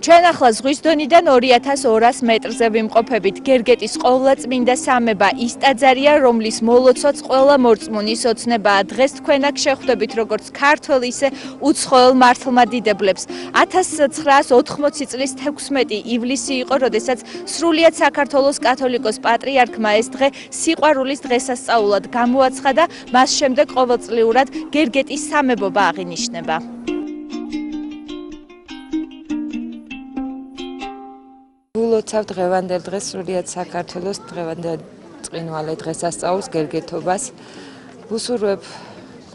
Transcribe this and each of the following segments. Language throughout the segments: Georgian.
ჩვენ ახლა ზღვის დონიდან 2200 მეტრზე ვიმყოფებით. გერგეტის ყოვლადწმინდა სამება ის ტაძარია, რომლის მოლოცვაც ყველა მორწმუნის ოცნებაა. დღეს თქვენ აქ შეხვდებით როგორც ქართველ, ისე უცხოელ მართლმადიდებლებს. 1980 წლის 16 ივლისი იყო, როდესაც სრულიად საქართველოს კათოლიკოს პატრიარქმა ეს დღე სიყვარულის დღესასწაულად გამოაცხადა, მას შემდეგ ყოველწლიურად გერგეტის სამებობა აღინიშნება. ულოცავ დღევანდელ დღეს სრულიად საქართველოს დღევანდელ წმინვალე დღესასწაულს, გერგეთობას, ვუსურვებ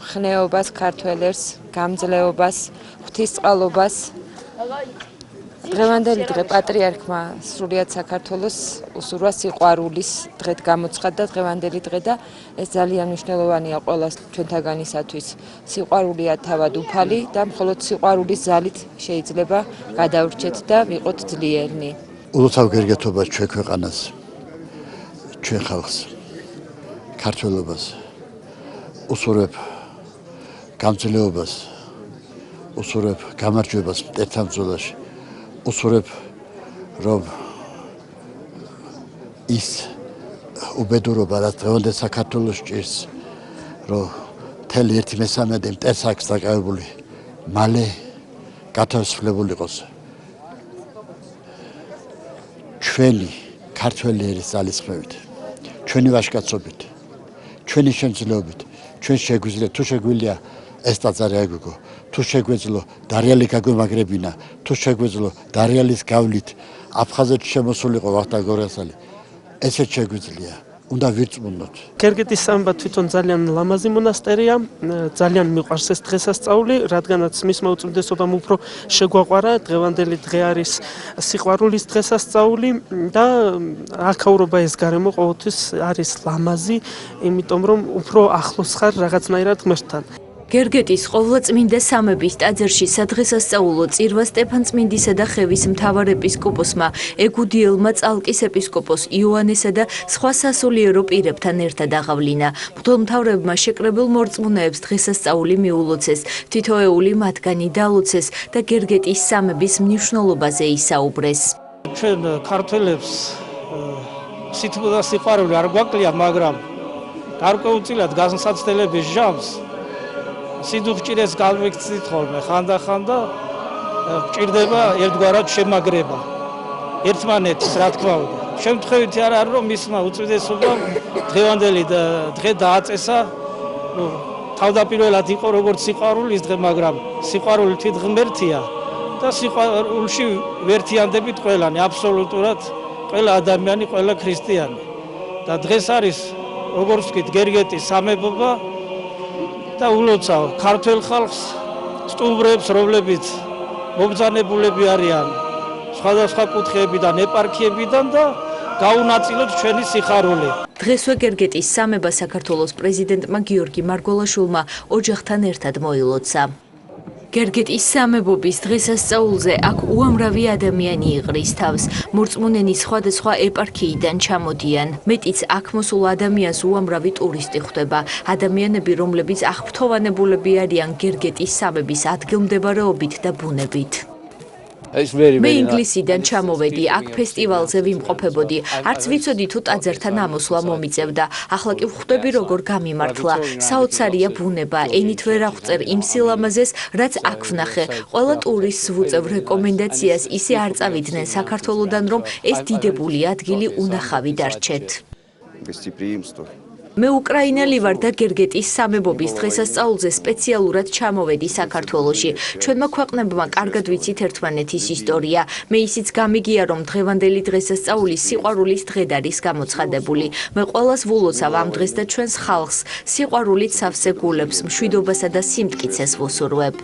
ხნეობას, ქართველებს, გამძლეობას, ღვთისწყალობას. დღევანდელი დღე პატრიარქმა სრულიად საქართველოს უსურვა სიყვარულის დღედ გამოცხადდა დღევანდელი დღე და ეს ძალიან მნიშვნელოვანია ყველა ჩვენთაგანისათვის. სიყვარულია თავად უფალი და მხოლოდ სიყვარულის ძალით შეიძლება გადავრჩეთ და ვიყოთ ძლიერნი. ულოცავ გერგეთობას ჩვენ ქვეყანას, ჩვენ ხალხს, ქართველობას, უსურვებ გამძლეობას, უსურვებ გამარჯვებას მტერთა ბრძოლაში, უსურვებ რომ ის უბედურობა, რაც დღევანდელ საქართველოს ჭირს, რომ მთელი 1/3 მტერს აქვს დაკავებული, მალე გათავისუფლებული იყოს. ჩვენი ქართველი ერის ძალისხმევით, ჩვენი ვაჟკაცობით, ჩვენი შემძლეობით, ჩვენ შეგვიძლია თუ შეგვიძლია ეს ტაძარი აიგო, თუ შეგვეძლო დარიალი გაგვემაგრებინა, თუ შეგვეძლო დარიალის გავლით აფხაზეთში შემოსულიყო ვახტანგ გორგასალი, ესეც შეგვიძლია. უნდა ვირწმუნოთ. გერგეტის სამება თვითონ ძალიან ლამაზი მონასტერია, ძალიან მიყვარს ეს დღესასწაული, რადგანაც მისმა უწმიდესობამ უფრო შეგვაყვარა. დღევანდელი დღე არის სიყვარულის დღესასწაული და აქაურობა ეს გარემო ყოველთვის არის ლამაზი, იმიტომ რომ უფრო ახლოს ხარ რაღაცნაირად ღმერთთან. გერგეტის ყოვლადწმინდა სამების ტაძარში სადღესასწაულო წირვა სტეფანწმინდისა და ხევის მთავარ ეპისკოპოსმა, ეგუდიელმა წალკის ეპისკოპოს იოანესა და სხვა სასულიერო პირებთან ერთად აღავლინა. მღვდელმთავრებმა შეკრებილ მორწმუნეებს დღესასწაული მიულოცეს, თითოეული მათგანი დალოცეს და გერგეტის სამების მნიშვნელობაზე ისაუბრეს. ჩვენ ქართველებს სითბო და სიყვარული არ გვაკლია, მაგრამ გარკვეულწილად განსაცდელების ჟამს სიდუხჭირეს გავიქცით ხოლმე ხანდახან და ჭირდება ერთგვარად შემაგრება ერთმანეთის, რა თქმა უნდა. შემთხვევითი არ არის, რომ მისმა უწმიდესობამ დღევანდელი დღე დააწესა, თავდაპირველად იყო როგორც სიყვარულის დღე, მაგრამ სიყვარული თვით ღმერთია და სიყვარულში ვერთიანდებით ყველანი, აბსოლუტურად ყველა ადამიანი, ყველა ქრისტიანი. და დღეს არის, როგორც ვთქვით, გერგეტის სამებობა და ულოცავ ქართველ ხალხს, სტუმრებს, რომლებიც მობრძანებულები არიან სხვადასხვა კუთხეებიდან, ეპარქიებიდან და გაუნაწილოთ ჩვენი სიხარული. დღესვე გერგეტის სამება საქართველოს პრეზიდენტმა გიორგი მარგველაშვილმა ოჯახთან ერთად მოილოცა. გერგეტის სამებობის დღესასწაულზე აქ უამრავი ადამიანი იყრის თავს. მორწმუნენი სხვადასხვა ეპარქიიდან ჩამოდიან. მეტიც აქ მოსულ ადამიანს უამრავი ტურისტი ხვდება. ადამიანები, რომლებიც აღფრთოვანებულები არიან გერგეტის სამების ადგილმდებარეობით და ბუნებით. მე ინგლისიდან ჩამოვედი, აქ ფესტივალზე ვიმყოფებოდი. არც ვიცოდი თუ ტაძართან ამოსვლა მომიწევდა. ახლა კი ვხვდები როგორ გამიმართლა. საოცარია ბუნება, ენით ვერ აღვწერ იმ სილამაზეს, რაც აქ ვნახე. ყველა ტურისტს ვუწევ რეკომენდაციას ისე არ წავიდნენ საქართველოდან, რომ ეს დიდებული ადგილი უნახავი დარჩეთ. მე უკრაინელი ვარ და გერგეტის სამებობის დღესასწაულზე სპეციალურად ჩამოვედი საქართველოში. ჩვენმა ქვეყნებმა კარგად ვიცით ერთმანეთის ისტორია. მე ისიც გამიგია, რომ დღევანდელი დღესასწაული სიყვარულის დღედ არის გამოცხადებული. მე ყველას ვულოცავ ამ დღეს და ჩვენს ხალხს სიყვარულით სავსე გულებს, მშვიდობასა და სიმტკიცეს ვუსურვებ.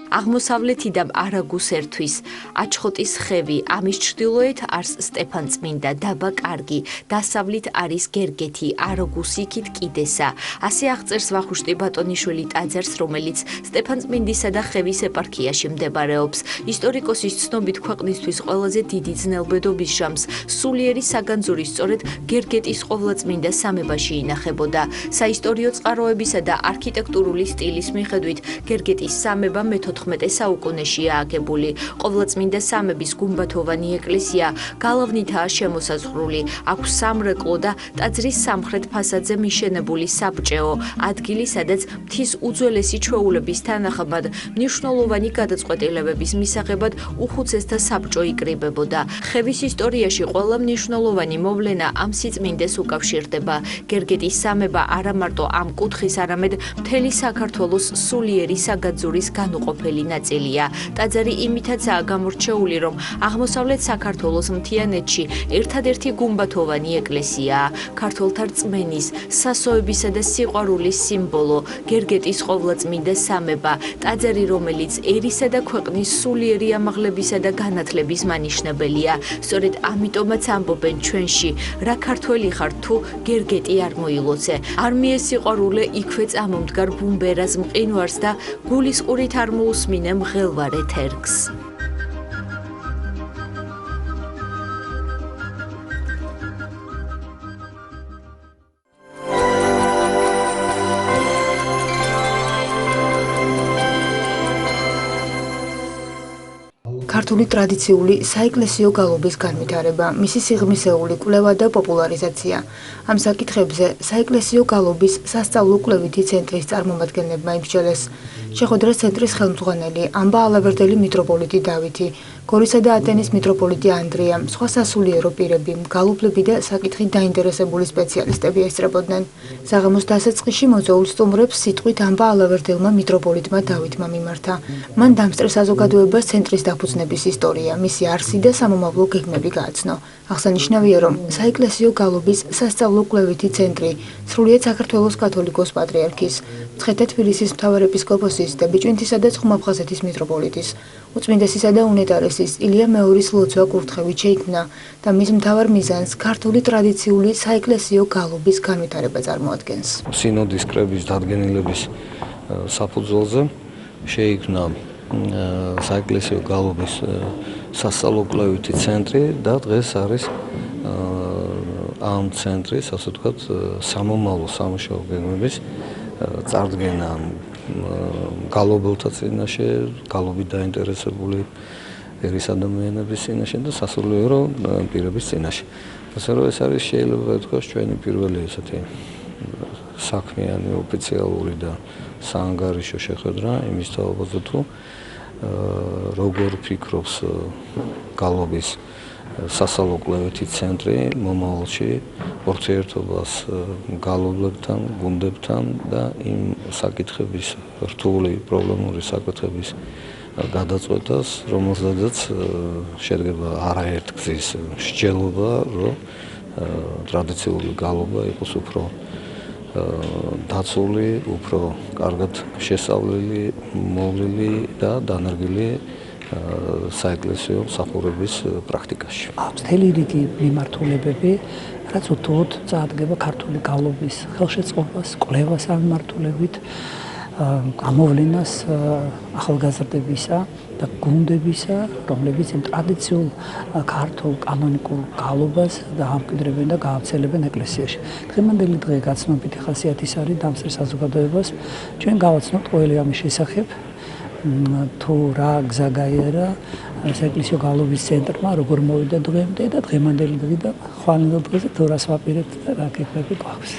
აღმოსავლეთიდან არაგუს ერთვის, აჩხოტის ხევი, ამის ჩრდილოეთ არის სტეფანწმინდა, დაბა კარგი, დასავლით არის გერგეთი, არაგუს იქით კიდესა. ასე აღწერს ვახუშტი ბატონიშვილი ტაძარს, რომელიც სტეფანწმინდისა და ხევის ეპარქიაში მდებარეობს. ისტორიკოსის ცნობით ქვეყნისთვის ყველაზე დიდი ძნელბედობის ჟამს სულიერი საგანძური სწორედ გერგეტის ყოვლადწმინდა სამებაში ინახებოდა. საისტორიო წყაროებისა და არქიტექტურული სტილის მიხედვით გერგეტის სამება მეთოდი მე-14 საუკუნეშია აგებული. ყოვლადწმინდა სამების გუმბათოვანი ეკლესია გალავნითაა შემოსაზღვრული, აქვს სამრეკლო და ტაძრის სამხრეთ ფასადზე მიშენებული საბჭეო ადგილი, სადაც მთის უძველესი ჩვეულების თანახმად მნიშვნელოვანი გადაწყვეტილებების მისაღებად უხუცესთა საბჭო იკრიბებოდა. ხევის ისტორიაში ყველა მნიშვნელოვანი მოვლენა ამ სიწმინდეს უკავშირდება. გერგეტის სამება არა მარტო ამ კუთხის, არამედ მთელი საქართველოს სულიერი საგაძურის განუყოფელი ნაწილია. ტაძარი იმითაცაა გამორჩეული, რომ აღმოსავლეთ საქართველოს მთიანეთში ერთადერთი გუმბათოვანი ეკლესიაა. ქართველთა რწმენის, სასოებისა და სიყვარულის სიმბოლო, გერგეტის ყოვლადწმინდა სამება, ტაძარი, რომელიც ერისა და ქვეყნის სულიერი ამაღლებისა და განათლების მანიშნებელია. სწორედ ამიტომაც ამბობენ ჩვენში, რა ქართველი ხარ თუ გერგეტი არ მოილოცე. არ მიესიყვარულე იქვე წამომდგარ ბუმბერას მყინვარს და გულისყურით არ მოусმინე მღელვარ ეთერგს. ქართული ტრადიციული საეკლესიო გალობის განვითარება, მისი სიღრმისეული კვლევა და პოპულარიზაცია. ამ საკითხებზე საეკლესიო გალობის სასწავლო-კვლევითი ცენტრის წარმომადგენლებმა იმსჯელეს. შეხვედრას ცენტრის ხელმძღვანელი ამბა ალავერდელი მიტროპოლიტი დავითი, გორისა და ატენის მიტროპოლიტი ანდრია, სხვა სასულიერო პირები, გალობლები და საკითხით დაინტერესებული სპეციალისტები ესწრებოდნენ. საღამოს დასაწყისში მოწვეულ სტუმრებს სიტყვით ამბა ალავერდელმა მიტროპოლიტმა დავითმა მიმართა. მან დამსწრე საზოგადოებას ცენტრის დაფუძნების ისტორია, მისი არსი და სამომავლო გეგმები გააცნო. აღსანიშნავია, რომ საეკლესიო გალობის სასწავლო-კვლევითი ცენტრი სრულიად საქართველოს კათოლიკოს პატრიარქის, მცხეთა თბილისის მთავარეპისკოპოსის და ბიჭვინთისა და ცხუმაფხაზეთის მიტროპოლიტის, უწმინდესისა და უნეტარესის ილია მეორის ლოცვა კურთხევით შეიქმნა და მის მთავარ მიზანს ქართული ტრადიციული საეკლესიო გალობის განვითარება წარმოადგენს. სინოდის კრების დადგენილების საფუძველზე შეიქმნა საეკლესიო გალობის სასწავლო-კვლევითი ცენტრი და დღეს არის ამ ცენტრის, ასე ვთქვათ, სამომავლო სამუშაო გეგმების წარდგენა გალობელთა წინაშე, გალობით დაინტერესებული ერის ადამიანების წინაშე და სასულიერო პირების წინაშე. ასე რომ ეს არის შეიძლება ითქვას ჩვენი პირველი ესეთი საქმიანი, ოფიციალური და საანგარიშო შეხვედრა იმის თაობაზე თუ როგორ ფიქრობს გალობის სასწავლო-კვლევითი ცენტრი მომავალში ურთიერთობას გალობლებთან, გუნდებთან და იმ საკითხების რთული პრობლემური საკითხების გადაწყვეტას, რომელზედაც შედგება არაერთ გზის მსჯელობა, რომ ტრადიციული გალობა იყოს უფრო დაცული, უფრო კარგად შესწავლილი, მოვლილი და დანერგილი საეკლესიო მსახურების პრაქტიკაში. აქვს მთელი რიგი მიმართულებები, რაც უთუოდ წარადგება ქართული გალობის ხელშეწყობას, კვლევას ამ მიმართულებით, გამოვლენას ახალგაზრდებისა და გუნდებისა, რომლებიც იმ ტრადიციულ ქართულ კანონიკურ გალობას დაამკვიდრებენ და გაავრცელებენ ეკლესიაში. დღევანდელი დღე გაცნობიტი ხასიათის არის დამსწრე საზოგადოებას. ჩვენ გავაცნობთ ყოველი ამის შესახებ, თუ რა გზა გაიარა საეკლესიო გალობის ცენტრმა, როგორ მოვიდა დღემდე და დღევანდელი დღე და ხვალინდელ დღეზე თუ რას ვაპირებთ და რა გეგმები გვაქვს.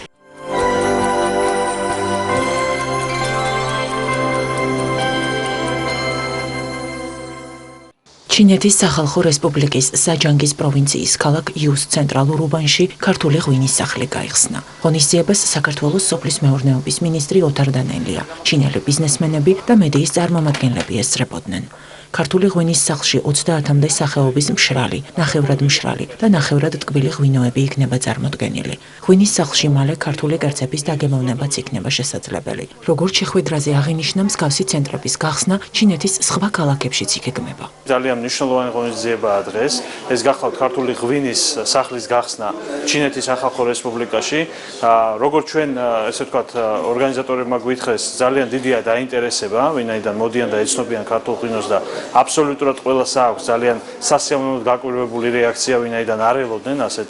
ჩინეთის სახალხო რესპუბლიკის საჯანგის პროვინციის ქალაქ იუს ცენტრალურ უბანში ქართული ღვინის სახლი გაიხსნა. ღონისძიებას საქართველოს სოფლის მეურნეობის მინისტრი ოთარ დანელია, ჩინელი ბიზნესმენები და მედიის წარმომადგენლები ესწრებოდნენ. ქართული ღვინის სახლში 30-მდე სახეობის მშრალი, ნახევრად მშრალი და ნახევრად ტკბილი ღვინოები იქნება წარმოდგენილი. ღვინის სახლში მალე ქართული კერძების დაგემოვნებაც იქნება შესაძლებელი. როგორც შეხვედრაზე აღინიშნა, მსგავსი ცენტრების გახსნა ჩინეთის სხვა ქალაქებშიც იგეგმება. ძალიან მნიშვნელოვანი ღონისძიებაა დღეს. ეს გახლავთ ქართული ღვინის სახლის გახსნა ჩინეთის სახალხო რესპუბლიკაში. როგორც ჩვენ, ესე ვთქვათ, ორგანიზატორებმა გვითხრეს, ძალიან დიდია დაინტერესება, ვინაიდან მოდიან და ეცნობიან ქართულ ღვინოს და აბსოლუტურად ყველას აქვს ძალიან სასიამოვნოდ გაკვირვებული რეაქცია, ვინაიდან არ ელოდნენ ასეთ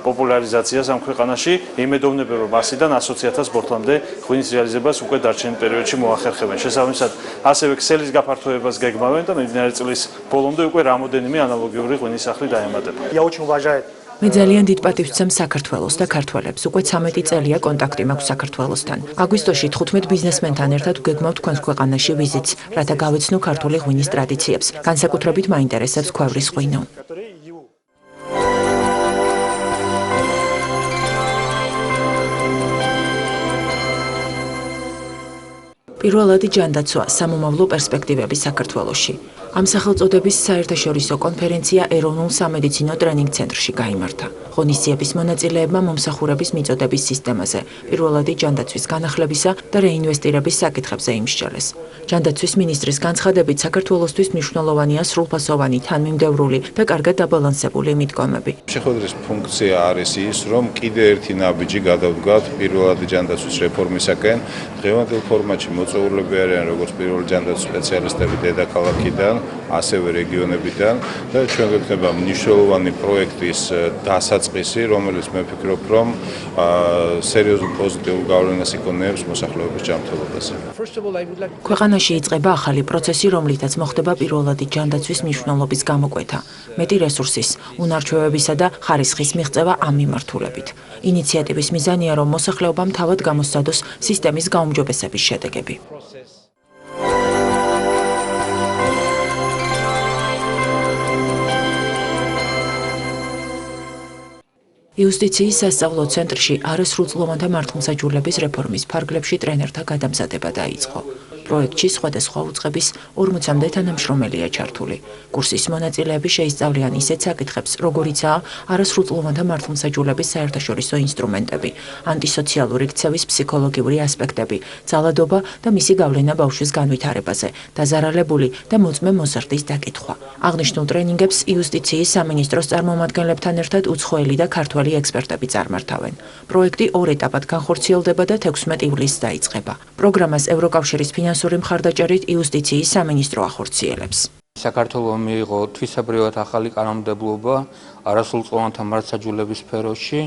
პოპულარიზაციას ამ ქვეყანაში. იმედოვნებენ, რომ 100-დან 120,000 ბორთლამდე ღვინის რეალიზებას უკვე დარჩენილ პერიოდში მოახერხებენ. შესაბამისად, ასევე ქსელის გაფართოებას გეგმავენ და მიმდინარე წლის ბოლომდე უკვე რამოდენიმე ანალოგიური ღვინის სახლი დაემატება. მე ძალიან დიდ პატივს ვცემ საქართველოს და ქართველებს. უკვე 13 წელია კონტაქტი მაქვს საქართველოსთან. აგვისტოში 15 ბიზნესმენთან ერთად ვგეგმავთ თქვენს ქვეყანაში ვიზიტს, რათა გავეცნო ქართული ღვინის ტრადიციებს. განსაკუთრებით მაინტერესებს ქვევრის ღვინო. პირველადი ჯანდაცვა სამომავლო პერსპექტივები საქართველოში. ამ სახელწოდების საერთაშორისო კონფერენცია ეროვნულ სამედიცინო ტრენინგ ცენტრში გაიმართა. ღონისძიების მონაწილეებმა მომსახურების მიწოდების სისტემაზე, პირველადი ჯანდაცვის განახლებისა და რეინვესტირების საკითხებზე იმსჯელეს. ჯანდაცვის მინისტრის განცხადებით, საქართველოსთვის მნიშვნელოვანია სრულფასოვანი, თანმიმდევრული და კარგად დაბალანსებული მიდგომები. შეხვედრის ფუნქცია არის ის, რომ კიდე ერთი ნაბიჯი გადავდგათ პირველადი ჯანდაცვის რეფორმისაკენ. დღევანდელ ფორმატში მოწვეულები არიან როგორც პირველი ჯანდაცვის სპეციალისტები დედაქალაქიდან, ასევე რეგიონებიდან და ჩვენ გვექნება მნიშვნელოვანი პროექტის დასაწყისი, რომელიც მე ვფიქრობ, რომ სერიოზულ პოზიტიურ გავლენას იქონიებს მოსახლეობის ჯანმრთელობაზე. ქვეყანაში იწყება ახალი პროცესი, რომლითაც მოხდება პირველადი ჯანდაცვის მნიშვნელობის გამოკვეთა, მეტი რესურსის, უნარჩვევებისა და ხარისხის მიღწევა ამ მიმართულებით. ინიციატივის მიზანია, რომ მოსახლეობამ თავად გამოსცადოს სისტემის გაუმჯობესების შედეგები. იუსტიციის სასწავლო ცენტრში არასრულწლოვანთა მართლმსაჯულების რეფორმის ფარგლებში ტრენერთა გადამზადება დაიწყო. პროექტში სხვადასხვა უწყების 40-მდე თანამშრომელია ჩართული. კურსის მონაწილეები შეისწავლიან ისეთ საკითხებს, როგორიცაა არასრულწლოვანთა მართლმსაჯულების საერთაშორისო ინსტრუმენტები, ანტისოციალური ქცევის ფსიქოლოგიური ასპექტები, ძალადობა და მისი გავლენა ბავშვის განვითარებაზე, დაზარალებული და მოწმე მოზრდის დაკითხვა. აღნიშნულ ტრენინგებს იუსტიციის სამინისტროს წარმომადგენლებთან ერთად უცხოელი და ქართველი ექსპერტები წარმართავენ. პროექტი 2 ეტაპად განხორციელდება და 16 ივლისს დაიწყება. პროგრამას ევროკავშირის ფინანსური მხარდაჭერით იუსტიციის სამინისტრო ახორციელებს. საქართველოს მიიღო თვისებრივად ახალი კანონმდებლობა არასრულწლოვანთა მართლმსაჯულების სფეროში,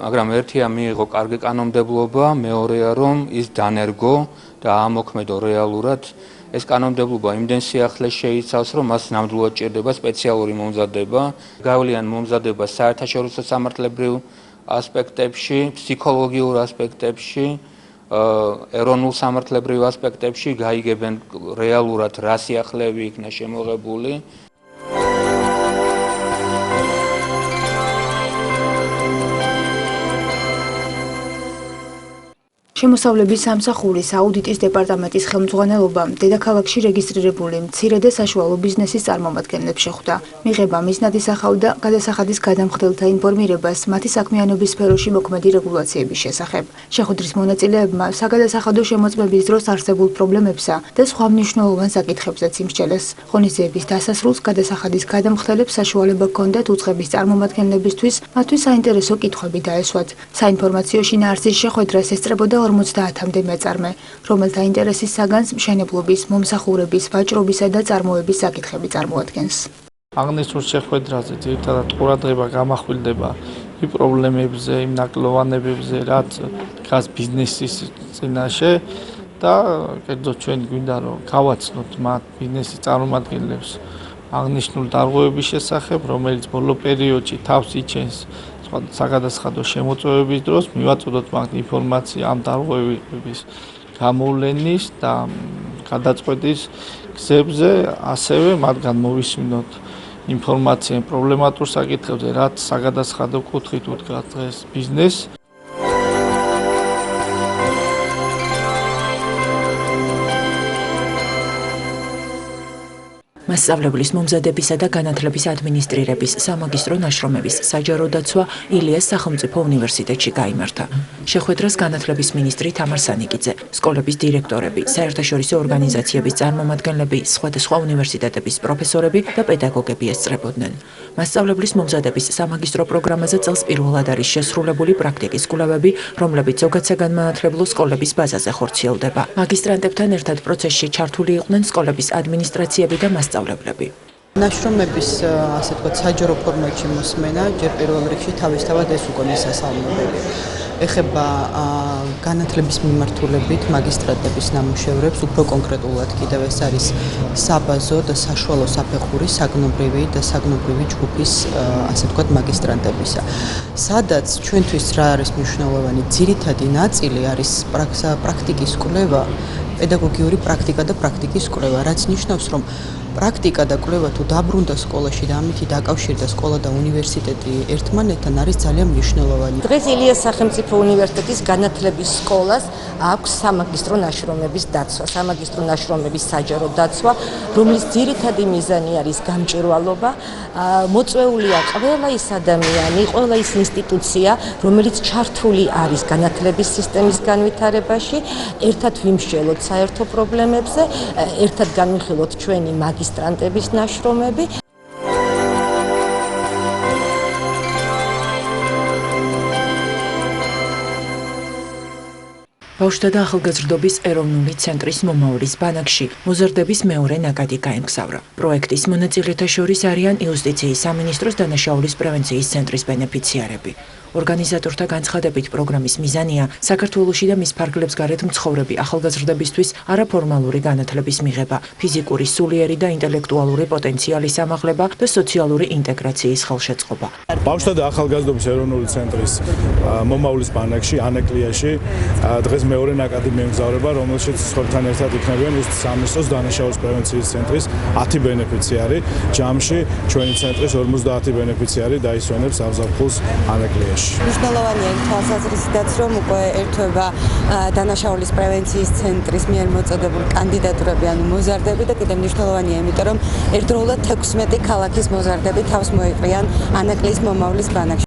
მაგრამ ერთია მიიღო კარგი კანონმდებლობა, მეორეა რომ ის დანერგო და ამოქმედო რეალურად. ეს კანონმდებლობა იმდენ სიახლეს შეიცავს, რომ მას ნამდვილად ჭირდება სპეციალური მომზადება, გავლიან მომზადება საერთაშორისო სამართლებრივ ასპექტებში, ფსიქოლოგიურ ასპექტებში, ეროვნულ სამართლებრივ ასპექტებში, გაიგებენ რეალურად რა სიახლეები იქნა შემოღებული. შემოსავლების სამსახურის აუდიტის დეპარტამენტის ხელმძღვანელობა დედაქალაქში რეგისტრირებული მცირე და საშუალო ბიზნესის წარმომადგენლებს შეხვდა. მიღება მიზნად ისახავდა გადასახადის გადამხდელთა ინფორმირებას მათი საქმიანობის სფეროში მოქმედი რეგულაციების შესახებ. შეხვედრის მონაწილეებმა საგადასახადო შემოწმების დროს არსებულ პრობლემებსა და სხვა მნიშვნელოვან საკითხებზეც იმსჯელეს. ღონისძიების დასასრულს გადასახადის გადამხდელებს საშუალება ჰქონდათ უწყების წარმომადგენლებისთვის მათთვის საინტერესო კითხვები დაესვათ. საინფორმაციო შინაარსის შეხვედრას ესწრებოდა 50-მდე მეწარმე, რომელთა ინტერესის საგანს მშენებლობის, მომსახურების, ვაჭრობისა და წარმოების საკითხები წარმოადგენს. აღნიშნულ შეხვედრაზე ძირითადად ყურადღება გამახვილდება იმ პრობლემებზე, იმ ნაკლოვანებებზე, რაც დგას ბიზნესის წინაშე და კერძოდ ჩვენ გვინდა რომ გავაცნოთ მათ ბიზნესის წარმომადგენლებს აღნიშნულ დარღვევების შესახებ, რომელიც ბოლო პერიოდში თავს იჩენს საგადასახადო შემოწმების დროს, მივაწოდოთ მათ ინფორმაცია ამ დარღვევების გამოვლენის და გადაწყვეტის გზებზე, ასევე მათგან მოვისმინოთ ინფორმაცია პრობლემატურ საკითხებზე, რაც საგადასახადო კუთხით უდგას დღეს ბიზნესს. მასწავლებლის მომზადებისა და განათლების ადმინისტრირების სამაგისტრო ნაშრომების საჯარო დაცვა ილიას სახელმწიფო უნივერსიტეტში გაიმართა. შეხვედრას განათლების მინისტრი თამარ სანიკიძე, სკოლების დირექტორები, საერთაშორისო ორგანიზაციების წარმომადგენლები, სხვადასხვა უნივერსიტეტების პროფესორები და პედაგოგები ესწრებოდნენ. მასწავლებლის მომზადების სამაგისტრო პროგრამაზე წელს პირველად არის შესრულებული პრაქტიკის კვლევები, რომლებიც ზოგადსაგანმანათლებლო სკოლების ბაზაზე ხორციელდება. მაგისტრანტებთან ერთად პროცესში ჩართული იყვნენ სკოლების ადმინისტრაციები და მასწავლებლები. ნაშრომების ასე ვთქვათ საჯარო ფორმატში მოსმენა ჯერ პირველ რიგში თავისთავად ეს უკვე მისასალმებელი ეხება განათლების მიმართულებით მაგისტრატების ნამუშევრებს უფრო კონკრეტულად კიდევ ეს არის საბაზო და საშუალო საფეხური საგნობრივი და საგნობრივი ჯგუფის ასე ვთქვათ მაგისტრანტებისა სადაც ჩვენთვის რა არის მნიშვნელოვანი ძირითადი ნაწილი არის პრაქტიკის კვლევა პედაგოგიური პრაქტიკა და პრაქტიკის კვლევა რაც ნიშნავს რომ პრაქტიკა და კვლევა თუ დაბრუნდა სკოლაში და ამით დაკავშირდა სკოლა და უნივერსიტეტი ერთმანეთთან არის ძალიან მნიშვნელოვანი. დღეს ილიას სახელმწიფო უნივერსიტეტის განათლების სკოლას აქვს სამაგისტრო ნაშრომების დაცვა, სამაგისტრო ნაშრომების საჯარო დაცვა, რომლის ძირითადი მიზანი არის გამჭვირვალობა, მოწვეულია ყველა ის ადამიანი, ყველა ის ინსტიტუცია, რომელიც ჩართული არის განათლების სისტემის განვითარებაში, ერთად ვიმსჯელოთ საერთო პრობლემებზე, ერთად განვიხილოთ ჩვენი მაგისტრანტების ნაშრომები. ბავშვთა და ახალგაზრდობის ეროვნული ცენტრის მომავლის ბანაკში მოზარდების მეორე ნაკადი გაემგზავრა. პროექტის მონაწილეთა შორის არიან იუსტიციის სამინისტროს დანაშაულის პრევენციის ცენტრის ბენეფიციარები. ორგანიზატორთა განცხადებით პროგრამის მიზანია საქართველოში და მის ფარგლებს გარეთ მცხოვრები ახალგაზრდებისთვის არაფორმალური განათლების მიღება, ფიზიკური, სულიერი და ინტელექტუალური პოტენციალის ამაღლება და სოციალური ინტეგრაციის ხელშეწყობა. ბავშვთა და ახალგაზრდობის ეროვნული ცენტრის მომავლის ბანაკში ანეკლიაში დღეს მეორე ნაკადი მიემგზავრება, რომელშიც სხვებთან ერთად იქნებიან იუსტიციის სამინისტროს დანაშაულის პრევენციის ცენტრის 10 ბენეფიციარი. ჯამში ჩვენი ცენტრის 50 ბენეფიციარი დაისვენებს აღზრდილს ანეკლიაში. მნიშვნელოვანია იმ თვალსაზრისითაც, რომ უკვე ერთვება დანაშაულის პრევენციის ცენტრის მიერ მოწოდებული კანდიდატურები, ანუ მოზარდები და კიდევ მნიშვნელოვანია, იმიტომ რომ ერთდროულად 16 ქალაქის მოზარდები თავს მოიყრიან ანაკლის მომავლის ბანაკში.